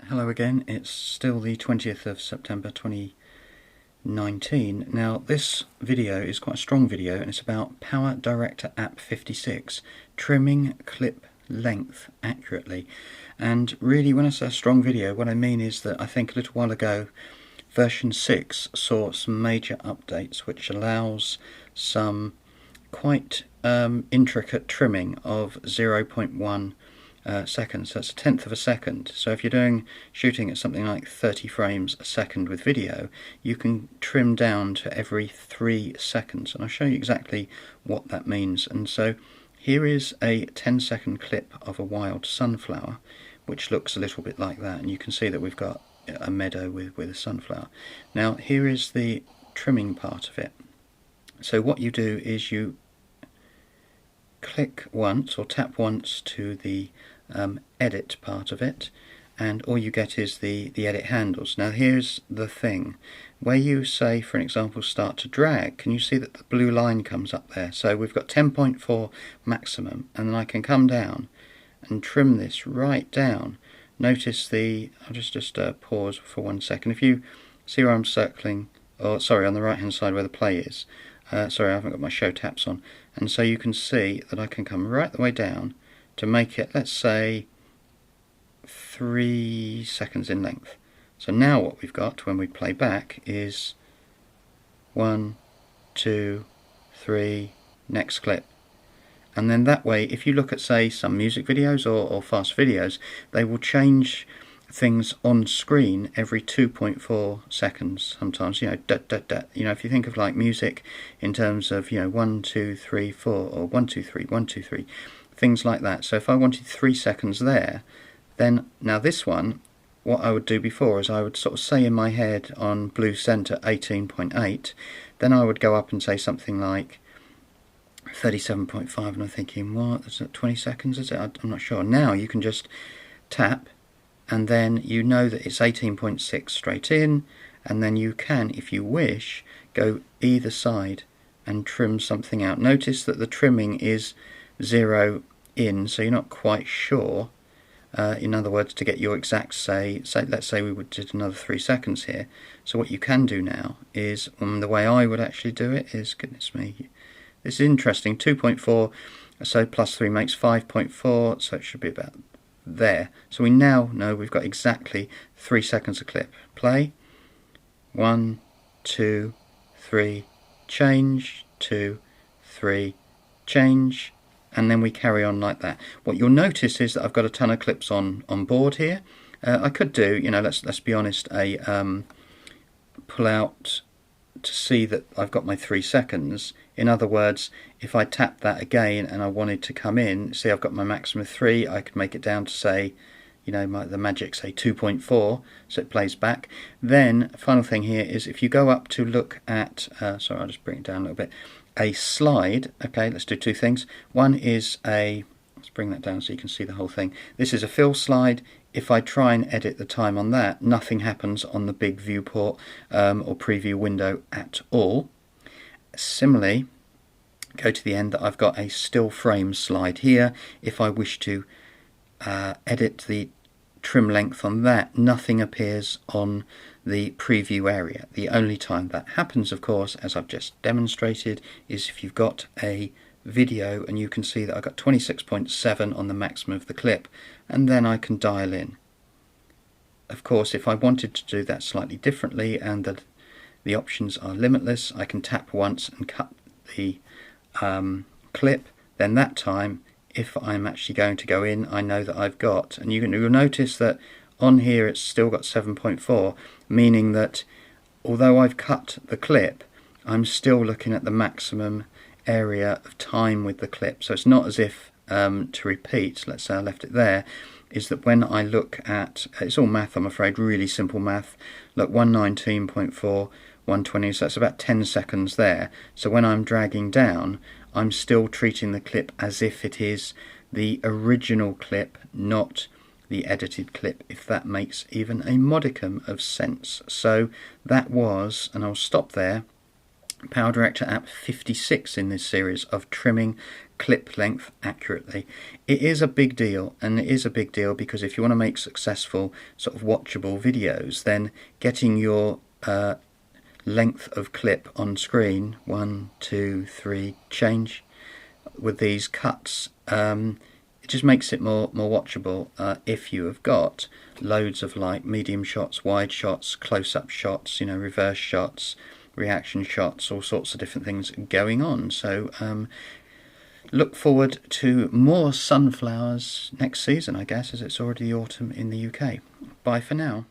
Hello again, it's still the 20th of September 2019. Now this video is quite a strong video and it's about Power Director App 56, trimming clip length accurately. And really when I say a strong video, what I mean is that I think a little while ago version 6 saw some major updates which allows some quite intricate trimming of 0.1 seconds. That's a tenth of a second. So if you're shooting at something like 30 frames a second with video, you can trim down to every 3 seconds, and I'll show you exactly what that means. And so here is a 10-second clip of a wild sunflower which looks a little bit like that, and you can see that we've got a meadow with a sunflower. Now here is the trimming part of it. So what you do is you click once or tap once to the edit part of it, and all you get is the edit handles. Now here's the thing, where you say for an example start to drag, can you see that the blue line comes up there? So we've got 10.4 maximum, and then I can come down and trim this right down. Notice I'll just pause for 1 second. If you see where I'm circling, or sorry, on the right hand side where the play is, sorry, I haven't got my show taps on, and so you can see that I can come right the way down to make it, let's say, 3 seconds in length. So now what we've got when we play back is 1, 2, 3, next clip. And then that way, if you look at, say, some music videos or fast videos, they will change things on screen every 2.4 seconds sometimes, you know, if you think of like music in terms of, 1, 2, 3, 4, or 1, 2, 3, 1, 2, 3, things like that. So if I wanted 3 seconds there, then now this one, what I would do before is I would sort of say in my head on blue center 18.8, then I would go up and say something like 37.5, and I'm thinking, what, is it 20 seconds, is it? I'm not sure. Now you can just tap, and then you know that it's 18.6 straight in, and then you can, if you wish, go either side and trim something out. Notice that the trimming is 0 in, so you're not quite sure. In other words, to get your exact say let's say we would did another 3 seconds here. So what you can do now is, the way I would actually do it is, goodness me, this is interesting, 2.4, so plus 3 makes 5.4, so it should be about there. So we now know we've got exactly 3 seconds of clip. Play, 1, 2, 3, change, 2, 3, change, and then we carry on like that. What you'll notice is that I've got a ton of clips on board here. I could do, let's be honest, a pull out to see that I've got my 3 seconds. In other words, if I tap that again and I wanted to come in, see I've got my maximum of 3, I could make it down to say, the magic say 2.4, so it plays back. Then, final thing here is if you go up to look at, sorry, I'll just bring it down a little bit, a slide. Okay, let's do 2 things. One is let's bring that down so you can see the whole thing. This is a fill slide. If I try and edit the time on that, nothing happens on the big viewport or preview window at all. Similarly, go to the end that I've got a still frame slide here. If I wish to edit the trim length on that, nothing appears on the preview area. The only time that happens, of course, as I've just demonstrated, is if you've got a video and you can see that I've got 26.7 on the maximum of the clip, and then I can dial in. Of course, if I wanted to do that slightly differently and that the options are limitless, I can tap once and cut the clip. Then that time, if I'm actually going to go in, I know that I've got, and you'll notice that on here it's still got 7.4, meaning that although I've cut the clip, I'm still looking at the maximum area of time with the clip. So it's not as if, to repeat, let's say I left it there, is that when I look at, it's all math I'm afraid, really simple math, look, 119.4, 120, so that's about 10 seconds there. So when I'm dragging down, I'm still treating the clip as if it is the original clip, not the edited clip, if that makes even a modicum of sense. So that was, and I'll stop there, Power Director app 56 in this series of trimming clip length accurately. It is a big deal, and it is a big deal because if you want to make successful sort of watchable videos, then getting your length of clip on screen, 1, 2, 3, change with these cuts, it just makes it more watchable if you have got loads of like medium shots, wide shots, close-up shots, reverse shots, reaction shots, all sorts of different things going on. So look forward to more sunflowers next season, I guess, as it's already autumn in the UK. Bye for now.